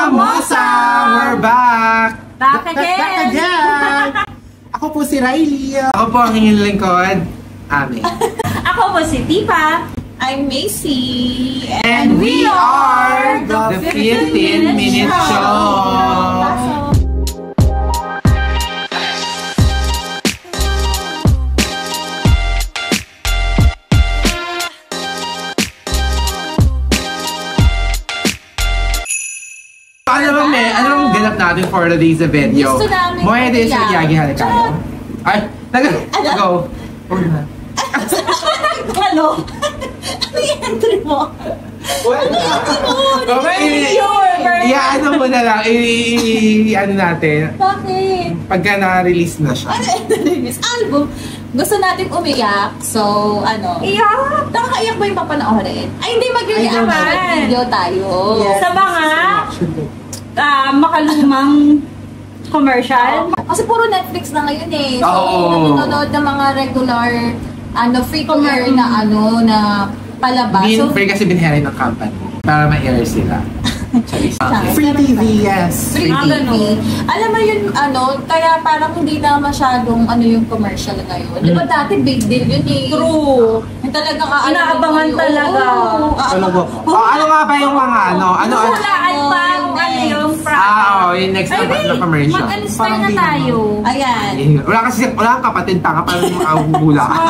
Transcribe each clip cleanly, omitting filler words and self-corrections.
Kamusta? We're back! Back again! Ako po si Riley. Ako po ang inyong lingkod, Ami. Ako po si Tipa. I'm Macy. And we are the 15-minute show! Anong ganap natin for today's video? Gusto namin Moya de sa Yagi Halikayo. Ay, go. Ano? Ano yung entry mo? Ano mo na lang, ano natin. Bakit? Pagka na-release na siya. Ano yung album? Gusto natin umiyak. So, ano? Iyak! Nakakaiyak ba yung papanoorin? Ay, hindi mag-react video tayo. Yes. Sa mga makalumang commercial. Kasi puro Netflix na ngayon eh. So, Oo. nanonood ng mga regular, free to air na na palabas. So, Free kasi binheri ng company para ma-air sila. Free TV, yes. Free TV. Alam mo yun, kaya parang hindi na masyadong yung commercial ngayon. Di ba dati big deal yun eh. True. Yung talagang inaabangan talaga. Ano nga ba yung mga Hulaan pa kung ano yung yung next na commercial. Mag-start na tayo. Ayan. Wala kang kapatid tanga para makahula ka.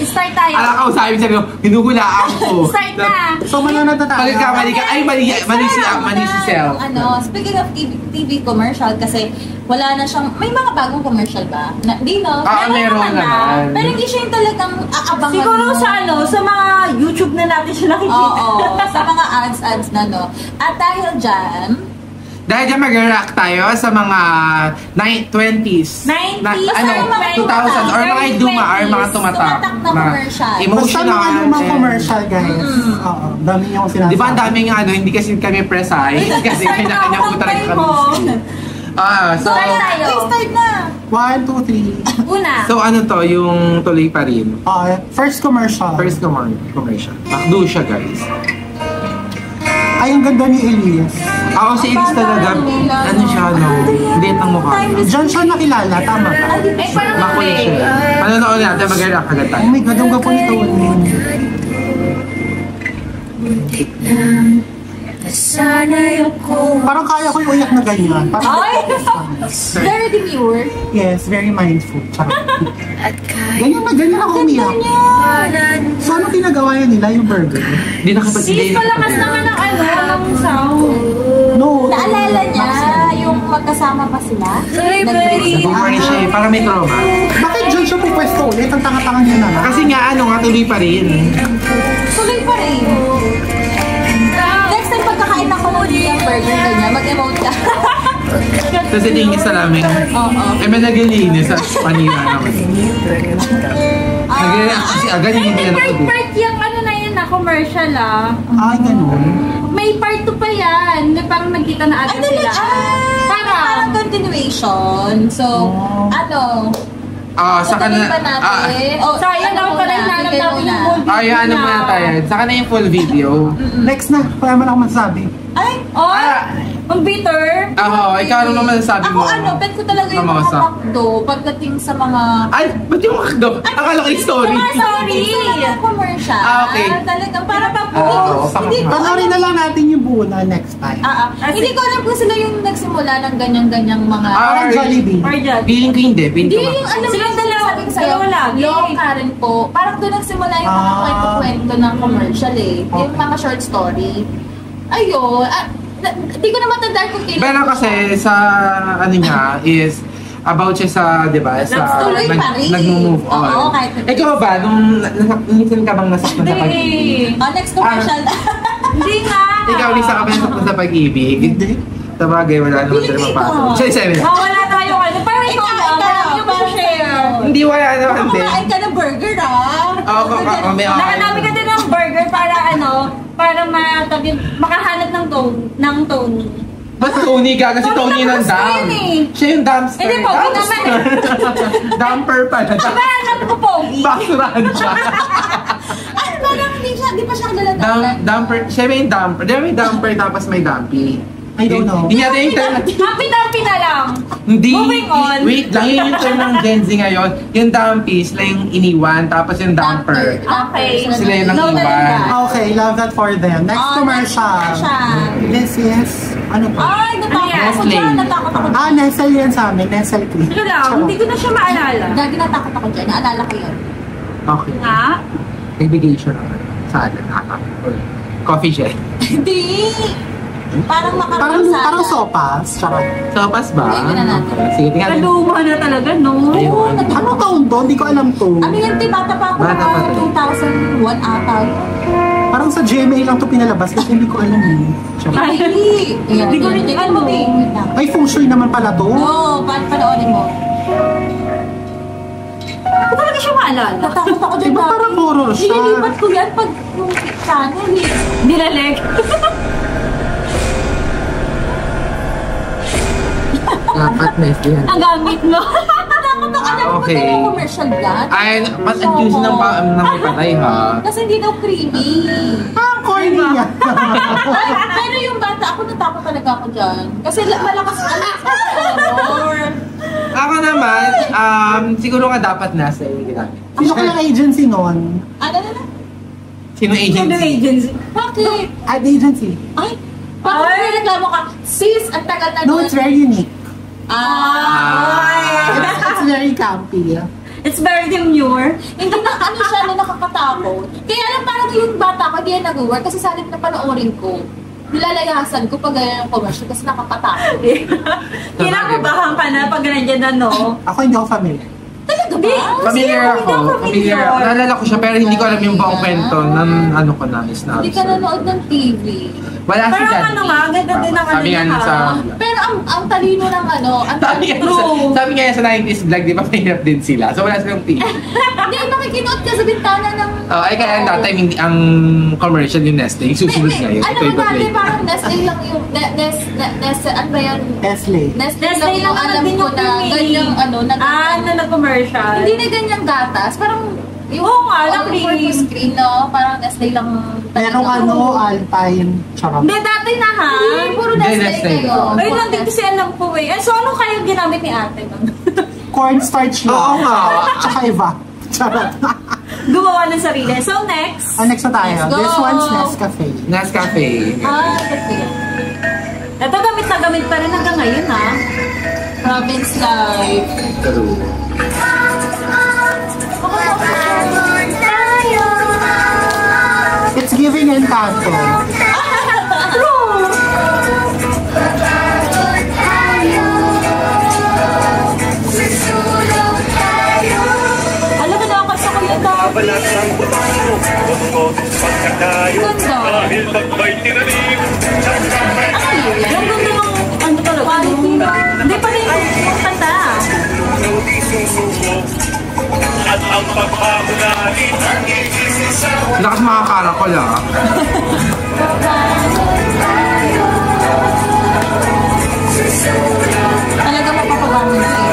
Start tayo. Alam ka, sabi mo, hinuhulaan ko. Start na. So, manonood na tayo. Mali ka. Ay, mali si Sel. Speaking of TV commercial, kasi wala na siyang, may mga bagong commercial ba? Hindi, no? Meron naman. Pero hindi siya yung talagang aabangan siguro mo. sa mga YouTube na natin siya nakikita. Oo, sa mga ads na, no? At dahil dyan mag-react tayo sa mga 20s. 90s, 2000 or mga duma or mga tumatak na commercial. Basta Emotional. mga lumang commercial, guys. Oo, dami niyo akong sinasabi. Di ba ang daming hindi kasi kami precise. Kasi kanya-kanya po talaga kami. So, Start na. 1, 2, 3. Una. So ano to, yung tuloy pa rin. First commercial. First commercial. Makdo siya, guys. Ay, ang ganda ni Elias. Ako si Elise talaga, siya, liit ng mukha. Diyan siya nakilala, tama ba? Ay, parang Makulit siya. Manonood natin, mag-react agad tayo. Oh my God, ang gwapo nito. Parang kaya ko yung uyak na ganyan. Very demure. Yes, very mindful. Ganyan ako umiyak. So, ano ginagawa nila yung burger? Hindi nakapag-hindi. Palakas naman ng sound. No. Naalala niya yung magkasama pa sila? Nag-bumari siya eh, para may trauma. Bakit dyan siya pupwesto ulit? Ang tanga-tanga niya na lang. Kasi nga, tuloy pa rin. Tuloy pa rin. Next time pagkakain ako ng burger ganyan, mag-emote ka. Kasi tingin sa namin, may nagalinis sa Manila naman. Kasi agad yung hindi na Part yung na commercial Ay, ganun. May part 2 pa yan. Parang nagkita na agad sila. Parang continuation. So, sa kanila. Sayang ako pala hinanap natin yung full video. Ano muna tayo. Saka na yung full video. Next na. Kaya man ako masabi. Ang bitter. Ikaw ano naman sabi mo? Bet ko talaga yung mga McDo pagdating sa mga... Ay, ba't yung McDo? Akala ko yung story. Sorry. Commercial. Okay. Talagang para Panoorin na lang natin yung buo na next time. Hindi ko alam kung sila yung nagsimula ng ganyang-ganyang mga... Parang Jollibee. Feeling ko hindi. Hindi yung silang dalawang sa'yo. Long Karen po. Parang doon nagsimula yung mga kwento-kwento ng commercial eh. Yung mga short story. Ayun. Hindi ko na matandaan kung kailan. Pero kasi sa is about siya sa, di ba, sa nag-move on. Oo, kahit... Ikaw ba, minsan ka bang nasaktan sa pag-ibig? Next commercial. Hindi nga. Ikaw, Lisa, ka ba nasaktan sa pag-ibig? Hindi. Sabagay, wala naman sila mapasok. Sorry. Wala tayo Parang ikaw yung share. Hindi, wala naman din. Kumakain ka ng burger Nakanabi ka din ng burger para makahanap ng tone. Ba't Tony ka? Kasi Tony ng dam. Siya yung dumpster. Hindi, Pogi naman. Dumper pa na. Diba, alam ko Pogi? Basurahan siya. Ay, parang di pa siya kilala. Dumper. Siya may dumper. Di ba may dumper tapos may dumpy? I don't know. Hindi natin yung term. Happy na lang. Hindi. Moving on. Wait lang, yun yung term ng Gen Z ngayon. Yung dumpies, sila yung iniwan, tapos yung dumper. Okay. Sila yung Noted nang-iwan. that. Okay, love that for them. Next commercial. This is, ano po? Ay, natakot ako Nestle. dyan. Natakot ako dyan. Nestle yan sa amin. Nestle cream. Ito lang, hindi ko na siya maalala. Gagi natakot ako dyan. Naalala ko yun. Okay. Ha? Nagbigay siya ng saan? Coffee jet. Hindi. Parang makarang Parang sopas. Charot. Sopas ba? Hindi na natin. Sige, tingnan natin. Kaluma na talaga, no? Ayun. Ano taon to? Hindi ko alam to. Ano yan, bata pa ako Bata pa to. 2001 ata. Parang sa GMA lang to pinalabas kasi hindi ko alam eh. Charot. Ay, Hindi ko rin alam mo. Ay, feng shui naman pala to. Oo, panoorin mo. Ako talaga siya maalala. Natakot ako dyan. Diba parang horror siya? Nililipat ko yan pag yung channel eh. Nilaleg. Dapat Nestle yan. Ang gamit mo. Natakot ako. Alam mo Okay. ba yung commercial yan? Ay, mas ang juicy ng may patay ha. Kasi hindi daw creamy. Ah, corny niya. Ay, pero yung bata, ako natakot talaga ako dyan. Kasi malakas sa horror. Ako naman, siguro nga dapat nasa yung ginamit. Sino kayang agency nun? Ano na? Sino agency? Agency. Bakit? Ad agency. Ay, bakit may reklamo ka? Sis, ang tagal na No, it's very unique. Ah! It's very campy. It's very demure. Hindi na ano siya na nakakatakot. Kaya lang parang yung bata ko, hindi yan nag-work kasi sa halip na panoorin ko. Nilalayasan ko pag ganyan ang commercial kasi nakakatakot. Kinakabahan ka na pag nandiyan na, no? Ako hindi ako familiar. Talaga ba? Familiar ako. Familiar ako. Naalala ko siya pero hindi ko alam yung buong kwento ng ano ko na is na. Hindi ka nanood ng TV. Wala si Pero Dad. ano nga, ganda din ang ano Sabi nga niya, sa... Pero ang talino ng ano, ang Sabi nga true. sabi nga sa 90s vlog, di ba mahirap din sila? So wala silang TV. Hindi, makikinood ka sa bintana ng... Oh, ay kaya that time hindi ang commercial yung Nestle, yung susunod ngayon. Ano Ito ba iba dati, play. parang Nestle lang yung... Ano ba yan? Nestle. Nestle Nestle lang yung lang alam din ko yung na creamy. ganyang ano, na Na nag-commercial. hindi na ganyang gatas, parang yung Oo nga, na all over cream. screen, no? Parang Nestle lang. Merong ano, Alpine. Charot. Hindi, dati na ha. Hindi, puro Hindi, Nestle Nestle. kayo. Ayun lang din kasi alam ko eh. So ano kaya ginamit ni ate nun? Cornstarch lang. Oo nga. Tsaka iba. Charot. Gumawa ng sarili. So next, Next na tayo. Let's go. This one's Nescafe. Nescafe. Ah, kasi. ito gamit na gamit pa rin hanggang ngayon ha. Province life. True. It's giving Encanto. Alam mo na ako sa kuya dati. Ganda. Yung ganda ng ano talaga. Quality na. Hindi pa rin yung kanta. Lakas makakarakol ah. Talaga mapapagamit kayo.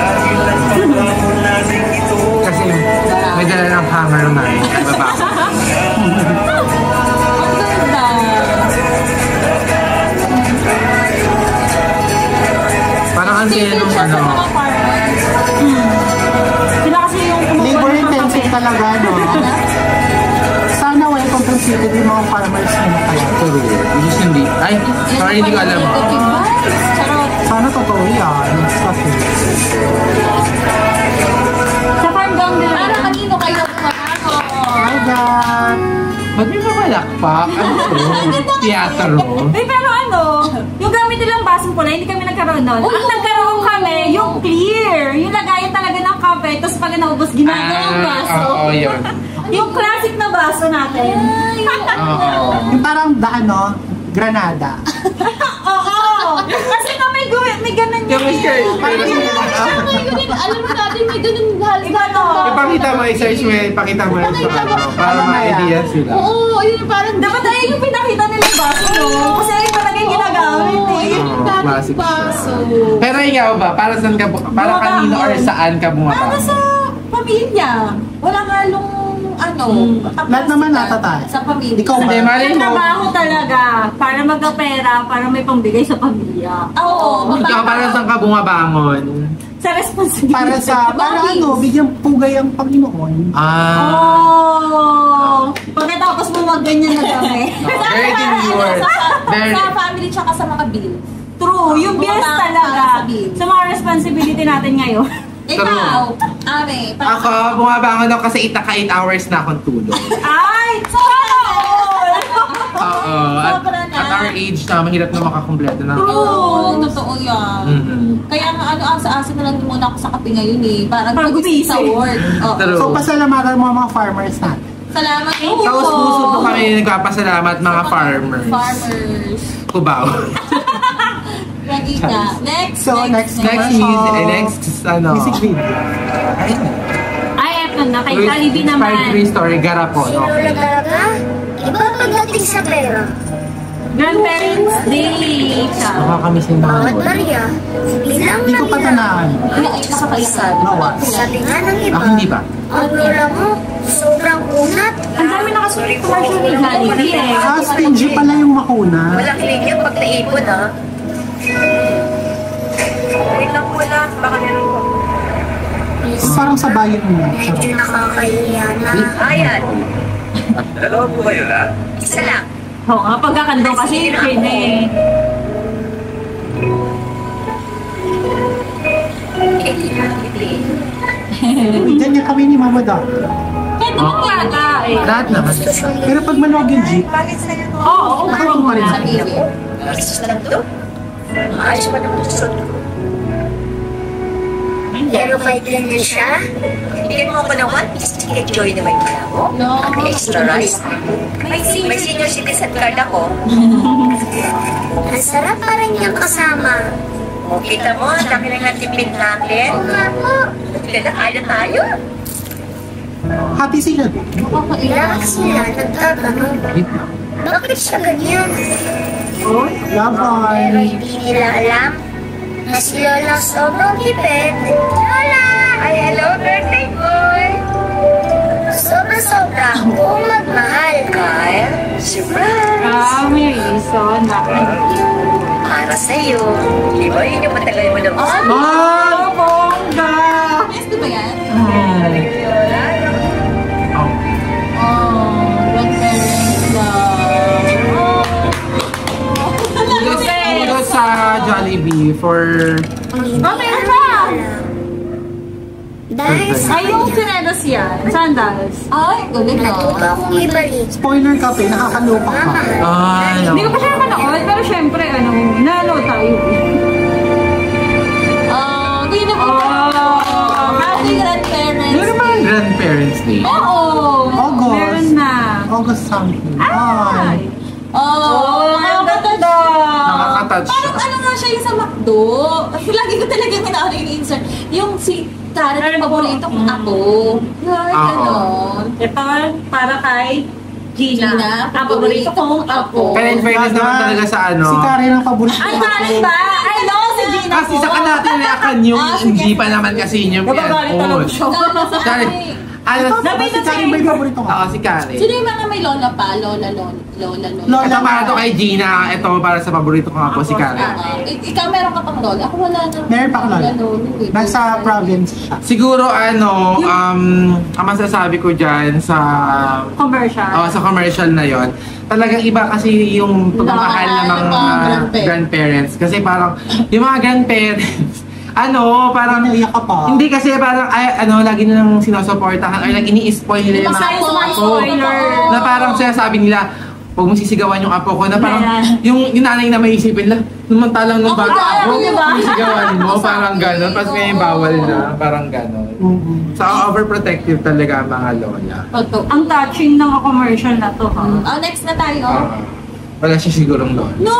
Kasi may dala ng hanger na eh. Baba. Ang ganda. Parang ang Tingnan nung siya sa ano. mga farmers. Sila kasi yung Labor intensive talaga, no? Sana well-compensated yung mga farmers nila kaya. True. Which is hindi. Ay, sorry, hindi ko alam. Charot. Sana totoo yan. Nescafe. sa farm gang din. Para kanino kayo tumatako? My God! Ba't may mamalakpak? Ano to? Teatro? Eh pero ano, yung gamit nilang basong pula, hindi kami nagkaroon nun. Oh, Ang nagkaroon kami, yung clear. Yung lagayan talaga ng kape, tapos pag naubos, ginagawang baso. Oo, yun. Yung classic na baso natin. Oo. Yung parang Granada. Oo! Kasi na may ganun Yung mister. Alam mo natin, may ganun Gano? Ipakita mo, i-search mo, ipakita mo yun sa ano. Para ma-idea sila. Oo, ayun parang... Dapat ay yung pinakita nilang baso, no? Kasi ay talaga yung ginagamit eh. Oo, classic siya. baso. Pero ikaw ba, para saan ka, para kanino or saan ka Para bumata? sa pamilya. Walang halong ano. Lahat naman natatay. Sa pamilya. Ikaw ba? Hindi, malay Yung mo. trabaho talaga, para magkapera para may pambigay sa pamilya. Oo. Ikaw para saan ka bumabangon? Sa responsibility. Para bigyan pugay ang Panginoon. Oh! Pagkatapos mo ganyan na kami. Very demure. Sa family tsaka sa mga bills. True, yung bills talaga. Sa mga responsibility natin ngayon. Ikaw, Ame. Ako, bumabangon ako kasi 8 hours na akong tulog. Ay! Oo. At our age na, mahirap na makakumpleto na. Oo, totoo yan. Kaya nga asa-asa na lang muna ako sa kape ngayon eh. Parang pag-isip sa work. So, pasalamatan mo ang mga farmers natin. Salamat po. Sa puso po kami nagpapasalamat mga farmers. Farmers. Cubao. Next. Next Music video. Ay, eto na. Kay Jollibee naman. Inspired story, Garapon. Lola Garaga, iba pagdating sa pera. Grandparents Day. Nakakamiss yung mga Bawat Maria, bilang Hindi ko pa tanaan. Sabi nga ng iba, Ako hindi ba? ang lola mo, sobrang unat. Ang dami nakasulit commercial ni Jollibee eh. Stingy pala yung makuna. Walang linya pag naipon ha. Wait lang po lang, baka meron po. Parang sa bayan mo. Medyo nakakahiya na. Ayan. Dalawa po kayo na? Isa lang. Oo nga, pagkakandong kasi yun eh. Ganyan kami ni Mama Doc. Kahit naman yaga eh. Lahat naman. Pero pag manuwag yung jeep, Oo, nakawag pa rin. Sa TV. Ayos lang to. Ayos pa naman ito. Pero kahit ganyan siya, bigyan mo ako ng 1 piece chicken joy naman pala mo. No. At extra rice. May May senior citizen card ako. Ang sarap pa rin niyang kasama. O, kita mo, ang dami lang natipid natin. Oo nga po. Kaya tayo. Happy sila. Ilang sila nagtatanong, bakit siya ganyan? Love Pero on. hindi nila alam na si Lola sobrang tipid. Lola! Ay, hello, birthday boy! Sobra-sobra kung magmahal. Kyle, surprise! May reason. Para sa'yo. Di ba yun yung matagal mo na gusto? Oh, bongga! Yes, di ba yan? Lola? Grandparents Kudos sa Jollibee for... Meron na! Dahil sa Ay, yung sinelas yan. Sandals. Ay, galing na. natuto akong ibalik. Spoiler ka pa, nakakaloka ka. Ay, Hindi ko pa siya napanood, pero syempre, nalo tayo. Hindi na po. Happy grandparents. Meron ba ang Grandparents Day? Oo. August. Meron na. August something. Ay! Nakakatanda. Nakaka-touch siya. Parang ano nga siya yung sa McDo. Kasi lagi ko talaga kinaano yung insert. Yung si Karen, yung paborito kong ako. Yung gano'n. Ito, para kay Gina. Ang paborito kong ako. Pero in fairness naman talaga sa ano. Si Karen ang paborito Ay, ko. Karen ba? I know si Gina Kasi po. saka natin reaction yung hindi pa naman kasi yung Nabagalit talaga siya. Karen. Ano? Si Karen ba yung paborito ko? Oo, si Karen. Sino yung mga may lola pa? Lola. Ito para to kay Gina. Ito para sa paborito ko nga po, si Karen. Ikaw meron ka pang lola? Ako wala na. Meron pa ako lola. Nasa province siya. Siguro ano, ang masasabi ko dyan sa Commercial. sa commercial na yon, talagang iba kasi yung pagmamahal ng Yung mga mga grandparents. Kasi parang yung mga grandparents, parang Naiyak ka pa. hindi kasi parang lagi na lang sinusuportahan or like ini-spoil nila yung mga Yung mga apo. spoiler. Na parang sinasabi nila, huwag mo sisigawan yung apo ko. Na parang yung nanay na may isipin lang, samantalang nung bago ako, sisigawan mo, parang gano'n. Tapos ngayon bawal na, parang gano'n. So overprotective talaga ang mga lola. Ang touching ng commercial na to, ha? Next na tayo. Wala siya sigurong lola. No!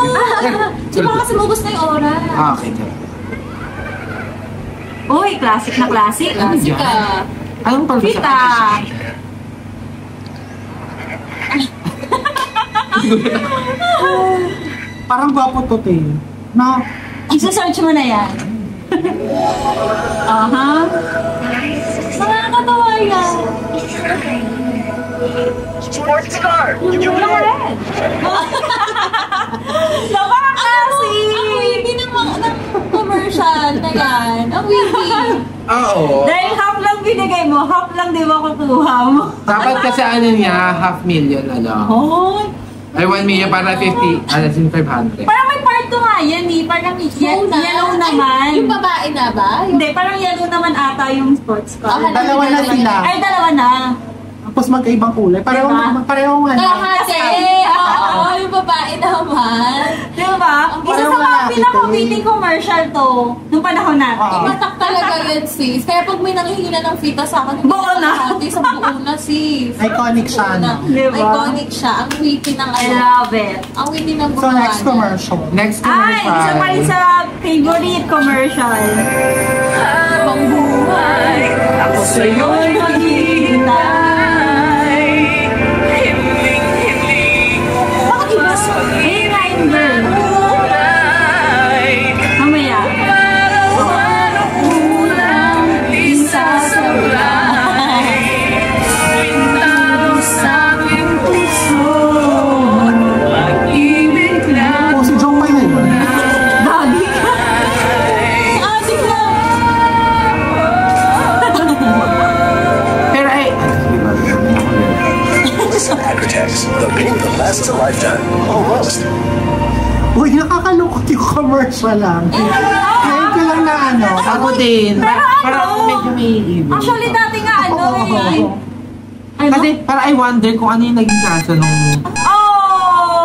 Di ba kasi mubos na yung oras? Okay. Uy, classic na classic. Kasi ka. Anong pag Kita. Parang gwapo to, te. No? Isa-search mo na yan. Aha. Nakakatawa yan. Sports car! Wala rin. wiki. Oo. Dahil half lang binigay mo, half lang di ba kukuha mo? Dapat kasi ano niya, 500,000 ano. Oh. Ay, 1 million para 50, 500. Parang may part 2 nga yan eh. Parang yellow naman. Yung babae na ba? Hindi, parang yellow naman ata yung sports car. Dalawa na sila. Ay, dalawa na. Tapos magkaibang kulay. Pareho nga. Kalahati! Oo, yung babae naman. Di ba? Isa Parang sa mga malapit pinaka-winning commercial to nung panahon natin. Imatak talaga yan, sis. Kaya pag may nangihingi na ng fita sa akin, Buo na. Sa buo na, sis. Iconic siya, Buo na. no? Diba? Iconic siya. Ang witty ng I love it. Ang witty ng So, next commercial. Next Ay, commercial. isa pa rin sa favorite commercial. Habang buhay, Ako sa'yo'y maghihintay. bakit iba? Eh, nine girl. Mamaya. Oh, si Jong Pai na yun. Babi ka. Adik lang. Pero ay, Listen, Agri-Tex, the paint that lasts a lifetime. Almost. Uy, nakakalungkot yung commercial lang. Ngayon ko lang na ano. ako din. Pero Parang ano? medyo may ibig. Actually, dati nga ano eh. Ay, Kasi parang I wonder kung ano yung naging kaso nung...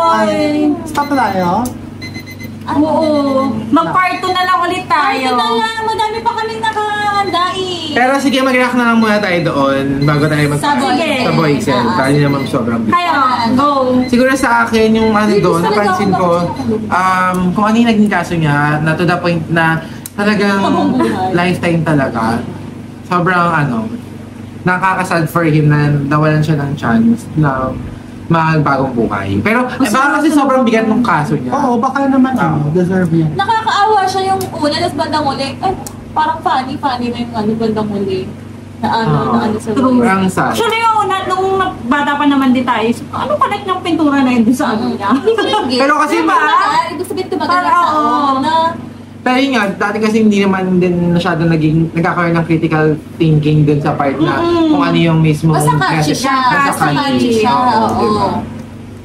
Ay! Stop na tayo. Oo. Mag-part 2 na lang ulit tayo. Ito na lang. Madami pa kaming nakahanda eh. Pero sige, mag-react na lang muna tayo doon bago tayo mag- Sa Sige. sa voices. Dahil hindi naman sobrang big. Kayo, go. Siguro sa akin, yung ano doon, Talaga napansin ako ko, kung ano yung naging kaso niya, na to the point na talagang lifetime talaga. Sobrang ano, nakakasad for him na nawalan siya ng chance na magbagong buhay. Pero baka kasi sobrang bigat ng kaso niya. Oo, baka naman deserve niya. Nakakaawa siya yung una, tapos bandang uli. Ay, parang funny na yung ano, bandang uli. Na ano sa True. Ang sad. Actually, yung una, nung bata pa naman din tayo, ano connect ng pintura na yun sa ano niya? Hindi ko lang get. Pero kasi Ibig sabihin, tumagal Parang, lang sa oo. una. Pero yun nga, dati kasi hindi naman din masyado nagkakaroon ng critical thinking dun sa part na kung ano yung mismo. Basta catchy siya. Basta catchy. siya. Oo, Oo. diba?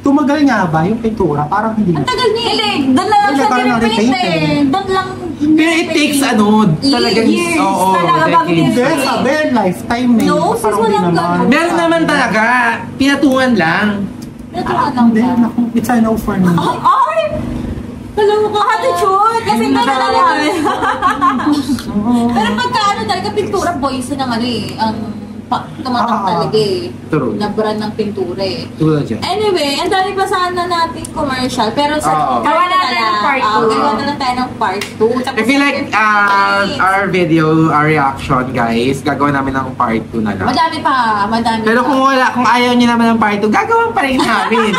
Tumagal nga ba yung pintura? Parang hindi Ang na. tagal niya Hindi, eh. doon lang Hindi, siya parang nirepaint na-repaint eh. Doon lang. Pero it takes ano, talagang Years. oo, Talaga bago decades. Hindi, sabi, lifetime eh. No, sis, Parang walang hindi naman. ganun. Meron naman talaga, pinatungan lang. Natuwa lang Hindi, ba? naku, it's a no for me. Ay! Kaloka ka. Attitude! Kasi Hindi talaga na naman. Pero pagka ano talaga, pintura boys ng ano eh. Ang tumatak talaga eh. True. Na brand ng pintura eh. Tulad siya. Anyway, ang dami pa sana natin commercial. Pero sa Oo. Gawa natin ng part two. Gawa na lang tayo ng part 2. I feel like our video, our reaction guys, gagawa namin ng part 2 na lang. Madami pa. Pero kung ayaw niyo naman ng part 2, gagawan pa rin namin.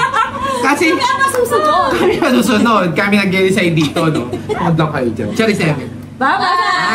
Kasi Kami ang masusunod. kami masusunod. Kami nag-decide dito, no? Huwag lang kayo dyan. Cherry 7. Bye-bye!